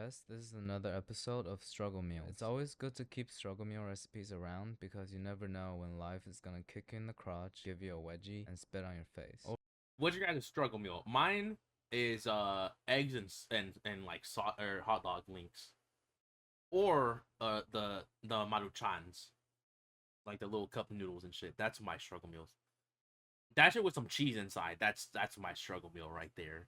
chest. This is another episode of Struggle Meals. It's always good to keep struggle meal recipes around because you never know when life is gonna kick you in the crotch, give you a wedgie, and spit on your face. What's your guys' struggle meal? Mine is eggs and like or hot dog links, or the maruchans, like the little cup noodles and shit. That's my struggle meals. That shit with some cheese inside. That's my struggle meal right there.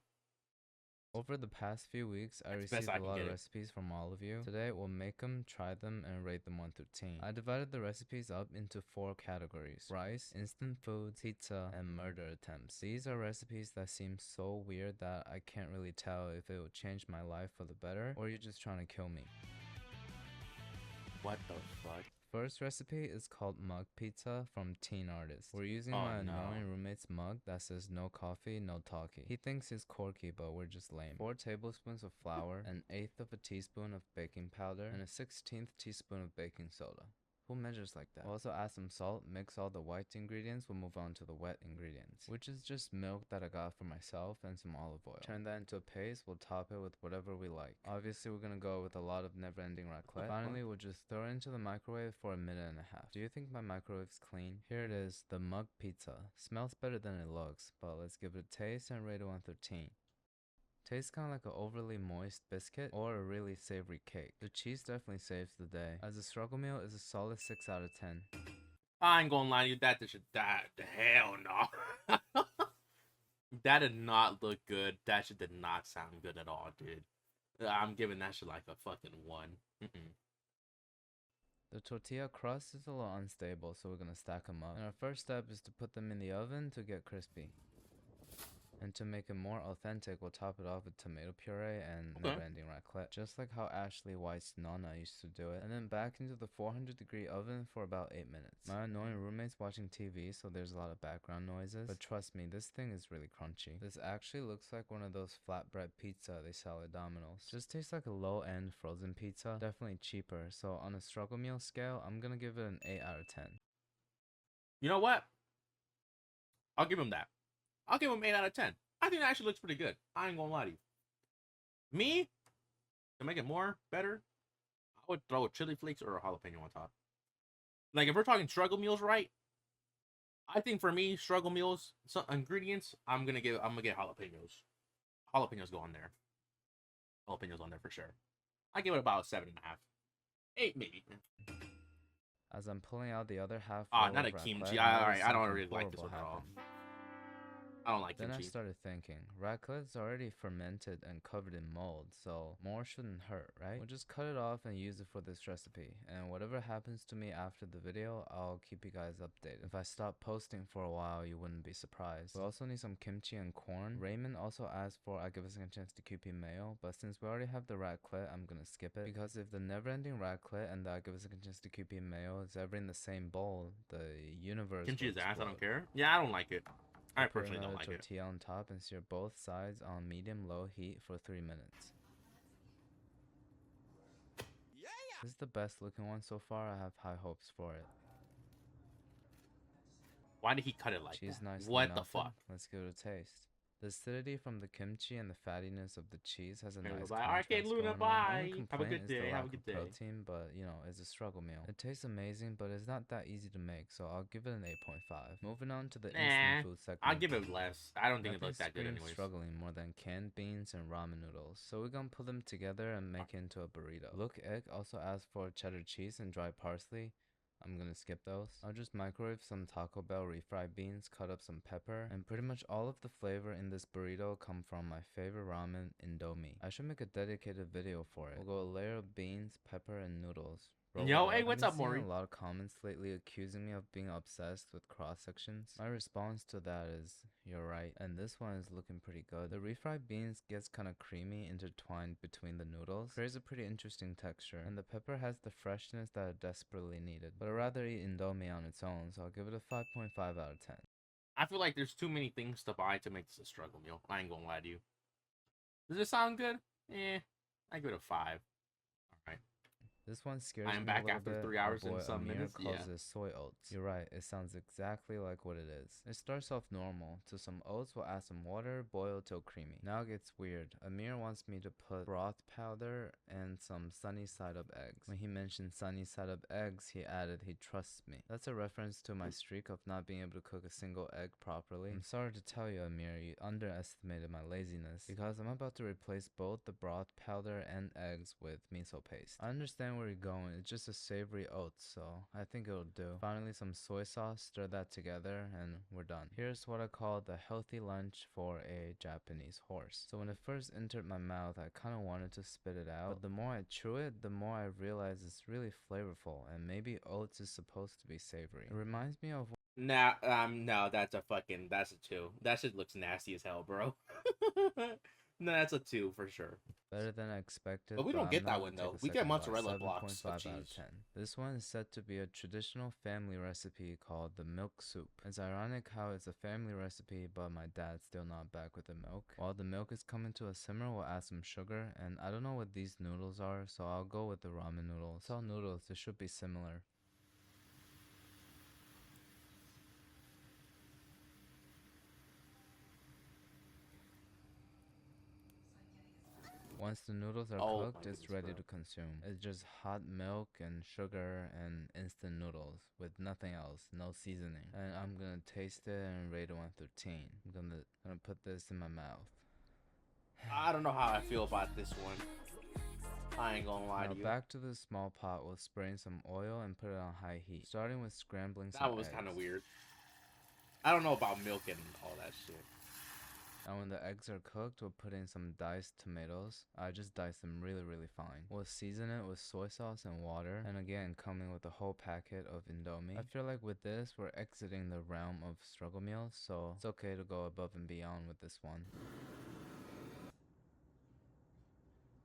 Over the past few weeks, I That's the best received I a can lot of get it. recipes from all of you. Today, we'll make them, try them, and rate them 1 through 10. I divided the recipes up into 4 categories: rice, instant foods, pizza, and murder attempts. These are recipes that seem so weird that I can't really tell if it will change my life for the better or you're just trying to kill me. What the fuck? First recipe is called mug pizza from Teen Artist. We're using my annoying roommate's mug that says no coffee, no talkie. He thinks he's quirky, but we're just lame. 4 tablespoons of flour, an eighth of a teaspoon of baking powder, and a 16th teaspoon of baking soda. Who measures like that? We'll also add some salt, mix all the white ingredients, we'll move on to the wet ingredients, which is just milk that I got for myself and some olive oil. Turn that into a paste, we'll top it with whatever we like. Obviously we're gonna go with a lot of never-ending raclette. Finally, we'll just throw it into the microwave for 1.5 minutes. Do you think my microwave's clean? Here it is, the mug pizza. Smells better than it looks, but let's give it a taste and rate it 1 through 10. Tastes kind of like an overly moist biscuit or a really savory cake. The cheese definitely saves the day. As a struggle meal, it's a solid 6 out of 10. I ain't gonna lie to you, that hell no. That did not look good. That shit did not sound good at all, dude. I'm giving that shit like a fucking 1. The tortilla crust is a little unstable, so we're gonna stack them up. And our first step is to put them in the oven to get crispy. And to make it more authentic, we'll top it off with tomato puree and never-ending raclette, just like how Ashley White's Nana used to do it. And then back into the 400-degree oven for about 8 minutes. My annoying roommate's watching TV, so there's a lot of background noises. But trust me, this thing is really crunchy. This actually looks like one of those flatbread pizza they sell at Domino's. Just tastes like a low-end frozen pizza, definitely cheaper. So on a struggle meal scale, I'm gonna give it an 8 out of 10. You know what? I'll give him that. I'll give him 8 out of 10. I think that actually looks pretty good. I ain't gonna lie to you. Me, to make it better, I would throw a chili flakes or a jalapeno on top. Like, if we're talking struggle meals, right? I think for me, struggle meals, some ingredients, I'm gonna get jalapenos. Jalapenos go on there. Jalapenos on there for sure. I give it about 7.5. 8 maybe. As I'm pulling out the other half. Not a kimchi. Alright, I don't really like this one at all. I don't like kimchi. Then I started thinking, raclette's already fermented and covered in mold, so more shouldn't hurt, right? We'll just cut it off and use it for this recipe, and whatever happens to me after the video, I'll keep you guys updated. If I stop posting for a while, you wouldn't be surprised. We also need some kimchi and corn. Raymond also asked for I give a second chance to QP mayo, but since we already have the raclette, I'm gonna skip it, because if the never-ending raclette and the I give a second chance to QP mayo is ever in the same bowl, the universe kimchi is ass, I don't explode. care. Yeah, I don't like it. I personally don't like it. Tortilla on top and sear both sides on medium-low heat for 3 minutes. Yeah! This is the best looking one so far. I have high hopes for it. Why did he cut it like Cheese that? nicely What melted. the fuck? Let's give it a taste. The acidity from the kimchi and the fattiness of the cheese has a nice Arcade Luna, bye. Have a good day. Have a good day. Protein, but you know, it's a struggle meal. It tastes amazing, but it's not that easy to make, so I'll give it an 8.5. Moving on to the instant food segment. I'll give it less. I don't think it looks that good anyways. Struggling more than canned beans and ramen noodles, so we're gonna put them together and make it into a burrito. Look Egg also asked for cheddar cheese and dry parsley. I'm gonna skip those. I'll just microwave some Taco Bell refried beans, cut up some pepper, and pretty much all of the flavor in this burrito come from my favorite ramen, Indomie. I should make a dedicated video for it. We'll go a layer of beans, pepper, and noodles. Yo, hey, what's up, Maury? A lot of comments lately accusing me of being obsessed with cross sections. My response to that is, you're right, and this one is looking pretty good. The refried beans gets kind of creamy intertwined between the noodles, creates a pretty interesting texture, and the pepper has the freshness that I desperately needed. But I'd rather eat Indomie on its own, so I'll give it a 5.5 out of 10. I feel like there's too many things to buy to make this a struggle meal. I ain't gonna lie to you. Does it sound good? I give it a 5. Alright. This one I scares am me a back little after bit. 3 My hours boy and some Amir minutes. calls Yeah. it soy oats. You're right, it sounds exactly like what it is. It starts off normal. To some oats, we'll add some water, boil till creamy. Now it gets weird. Amir wants me to put broth powder and some sunny side up eggs. When he mentioned sunny side up eggs, he added he trusts me. That's a reference to my streak of not being able to cook a single egg properly. I'm sorry to tell you, Amir, you underestimated my laziness because I'm about to replace both the broth powder and eggs with miso paste. I understand where you're going. It's just a savory oats, so I think it'll do. Finally, some soy sauce, stir that together, and we're done. Here's what I call the healthy lunch for a Japanese horse. So when it first entered my mouth, I kind of wanted to spit it out, but the more I chew it, the more I realize it's really flavorful, and maybe oats is supposed to be savory. It reminds me of Nah, no, that's a 2. That shit looks nasty as hell, bro. No, that's a 2 for sure. better than I expected, But we but don't I'm get that gonna one take though. a We get second bite. mozzarella blocks of 7.5 out of cheese. 10. This one is said to be a traditional family recipe called the milk soup. It's ironic how it's a family recipe, but my dad's still not back with the milk. While the milk is coming to a simmer, we'll add some sugar, and I don't know what these noodles are, so I'll go with the ramen noodles. It's all noodles, they should be similar. Once the noodles are Oh my cooked, it's goodness, ready bro. to consume. It's just hot milk and sugar and instant noodles with nothing else, no seasoning. And I'm gonna taste it and rate it 1 through 10. I'm gonna put this in my mouth. I don't know how I feel about this one. I ain't gonna lie Now to you. back to the small pot, we'll spray in some oil and put it on high heat, starting with scrambling That some one was eggs. kind of weird. I don't know about milk and all that shit. And when the eggs are cooked, we'll put in some diced tomatoes. I just dice them really fine. We'll season it with soy sauce and water, and again coming with a whole packet of Indomie. I feel like with this, we're exiting the realm of struggle meals, so it's okay to go above and beyond with this one.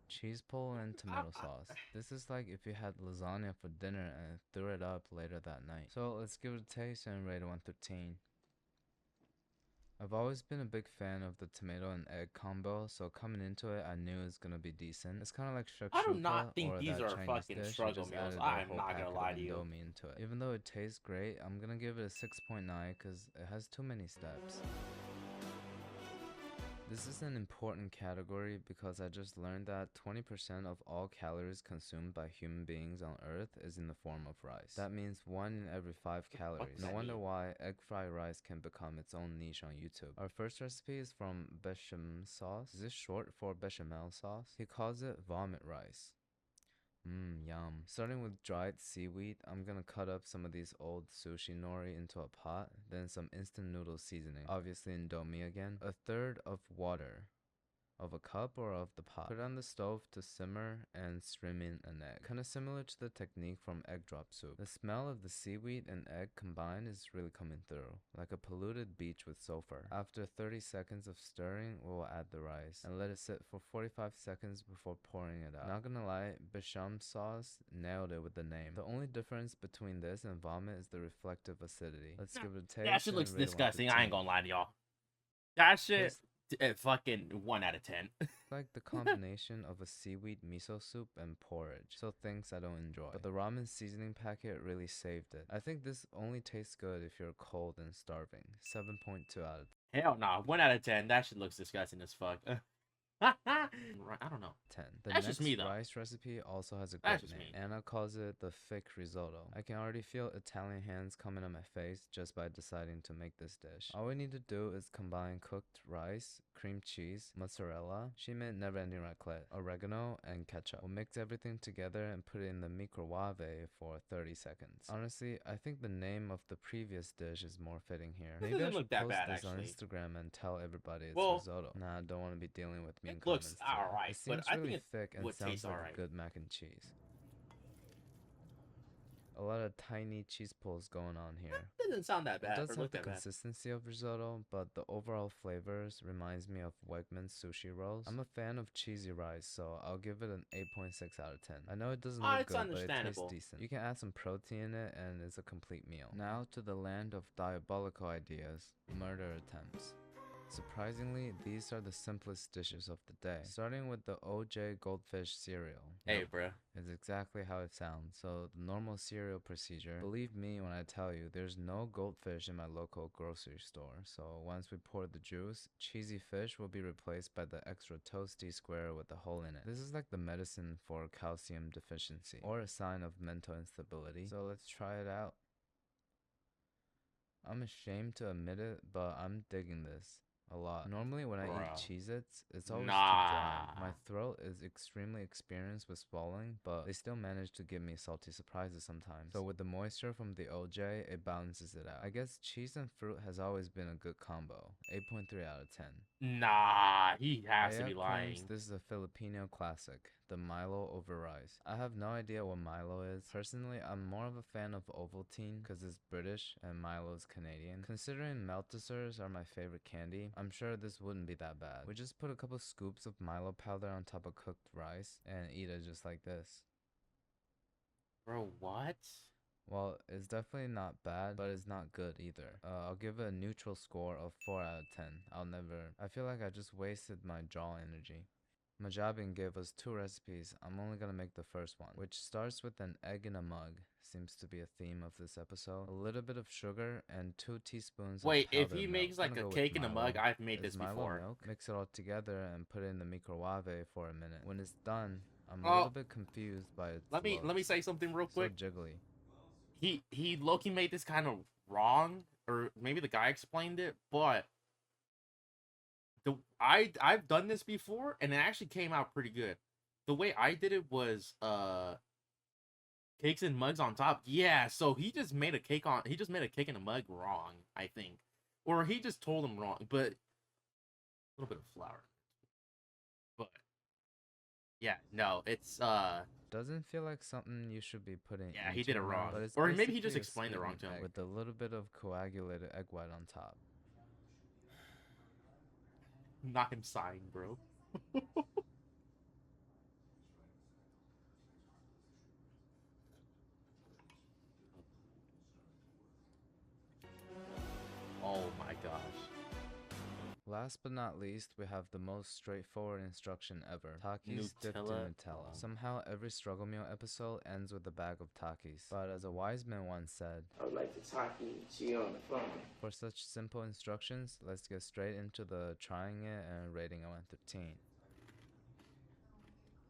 Cheese pull and tomato sauce. This is like if you had lasagna for dinner and threw it up later that night. So let's give it a taste and rate it 1 through 10. I've always been a big fan of the tomato and egg combo, so coming into it, I knew it was gonna be decent. It's kind of like I do not shakshuka think or these that are Chinese fucking dish. You struggle just meals. added a I'm whole not gonna packet of lie to you. Indomie into it. Even though it tastes great, I'm gonna give it a 6.9 because it has too many steps. This is an important category because I just learned that 20% of all calories consumed by human beings on Earth is in the form of rice. That means 1 in every 5 calories. No wonder why egg fried rice can become its own niche on YouTube. Our first recipe is from bechamel sauce. Is this short for bechamel sauce? He calls it vomit rice. Yum. Starting with dried seaweed, I'm gonna cut up some of these old sushi nori into a pot, then some instant noodle seasoning, obviously Indomie again, a third of water, of a cup or of the pot. Put it on the stove to simmer and stream in an egg. Kinda similar to the technique from egg drop soup. The smell of the seaweed and egg combined is really coming through, like a polluted beach with sulfur. After 30 seconds of stirring, we'll add the rice and let it sit for 45 seconds before pouring it out. Not gonna lie, bechamel sauce nailed it with the name. The only difference between this and vomit is the reflective acidity. Let's give it a taste. That shit looks and rate it 1 through disgusting. I ain't 10. gonna lie to y'all. That shit, Tastes fucking 1 out of 10. like the combination of a seaweed miso soup and porridge, so things I don't enjoy. But the ramen seasoning packet really saved it. I think this only tastes good if you're cold and starving. 7.2 out of 10. Hell nah, 1 out of 10. That shit looks disgusting as fuck. I don't know. 10. The That's next just me, though. rice recipe also has a That's great just name. me. Anna calls it the thick risotto. I can already feel Italian hands coming on my face just by deciding to make this dish. All we need to do is combine cooked rice, cream cheese, mozzarella, she meant never-ending raclette, oregano, and ketchup. We'll mix everything together and put it in the microwave for 30 seconds. Honestly, I think the name of the previous dish is more fitting here. This Maybe I doesn't should look that post bad, this on actually. Instagram and tell everybody it's Well, risotto. Nah, I don't want to be dealing with mean it looks comments today. alright, It but seems I really think it thick and would sounds taste like alright. a good mac and cheese. A lot of tiny cheese pulls going on here. It doesn't sound that It bad. does Or have look the that bad. consistency of risotto, but the overall flavors reminds me of Wegmans sushi rolls. I'm a fan of cheesy rice, so I'll give it an 8.6 out of 10. I know it doesn't look It's good, but it tastes understandable. decent. You can add some protein in it, and it's a complete meal. Now to the land of diabolical ideas, murder attempts. Surprisingly, these are the simplest dishes of the day. Starting with the OJ Goldfish cereal. Hey, Yep, bro. it's exactly how it sounds. So the normal cereal procedure, believe me when I tell you, there's no goldfish in my local grocery store. So once we pour the juice, cheesy fish will be replaced by the extra toasty square with a hole in it. This is like the medicine for calcium deficiency or a sign of mental instability. So let's try it out. I'm ashamed to admit it, but I'm digging this a lot. Normally when I eat Bro. Cheez-Its, it's always too dry. Nah. My throat is extremely experienced with swallowing, but they still manage to give me salty surprises sometimes. So with the moisture from the OJ, it balances it out. I guess cheese and fruit has always been a good combo. 8.3 out of 10. Nah, he has to AF be claims lying. this is a Filipino classic, the Milo over rice. I have no idea what Milo is. Personally, I'm more of a fan of Ovaltine because it's British and Milo is Canadian. Considering Maltesers are my favorite candy, I'm sure this wouldn't be that bad. We just put a couple scoops of Milo powder on top of cooked rice and eat it just like this. Bro, what? Well, it's definitely not bad, but it's not good either. I'll give it a neutral score of 4 out of 10. I feel like I just wasted my jaw energy. Majabin gave us 2 recipes. I'm only gonna make the first one, which starts with an egg in a mug. Seems to be a theme of this episode. A little bit of sugar and 2 teaspoons of Wait, if powdered he milk. makes like Gonna a go with cake in a mug, Milo. I've made Is this Milo before. milk? Mix it all together and put it in the microwave for a minute. When it's done, I'm a Oh, little bit confused by its let me looks. say something real So quick. jiggly. He Loki made this kind of wrong, or maybe the guy explained it, but I've done this before and it actually came out pretty good. The way I did it was cakes and mugs on top. Yeah, so he just made a cake in a mug wrong, I think. Or he just told him wrong, but a little bit of flour. But yeah, no, it's Doesn't feel like something you should be putting yeah, into he did it your wrong. mouth, but it's Or maybe he just basically a explained it wrong sweetened to him. egg with a little bit of coagulated egg white on top. Not him sighing, bro. Oh my gosh. Last but not least, we have the most straightforward instruction ever. Takis dipped in Nutella. Somehow every struggle meal episode ends with a bag of Takis. But as a wise man once said, I would like the Taki she on the phone. For such simple instructions, let's get straight into the trying it and rating it 1 through 10.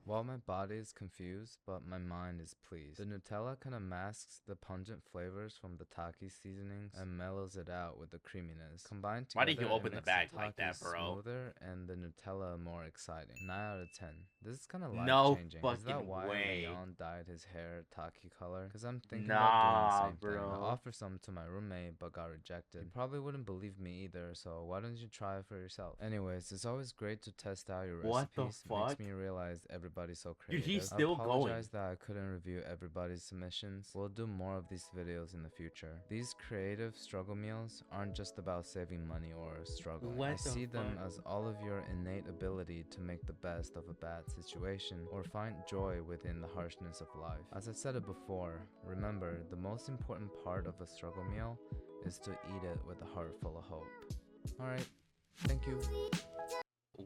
While my body is confused, but my mind is pleased. The Nutella kind of masks the pungent flavors from the Taki seasonings and mellows it out with the creaminess. Combined together, why did you open the bag like that, bro? Smoother and the Nutella more exciting. 9 out of 10. This is kind of life-changing. No Is that why way. Leon dyed his hair Taki color? Because I'm thinking about doing the same thing. I offered some to my roommate, but got rejected. You probably wouldn't believe me either, so why don't you try it for yourself? Anyways, it's always great to test out your recipes. What the fuck? Makes me realize everybody's so creative. Dude, he's still I apologize going. that I couldn't review everybody's submissions. We'll do more of these videos in the future. These creative struggle meals aren't just about saving money or struggling. I see them as all of your innate ability to make the best of a bad situation or find joy within the harshness of life. As I said it before, remember, the most important part of a struggle meal is to eat it with a heart full of hope. Alright, thank you.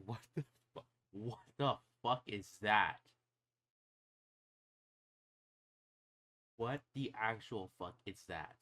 What the fuck? What the fuck is that? What the actual fuck is that?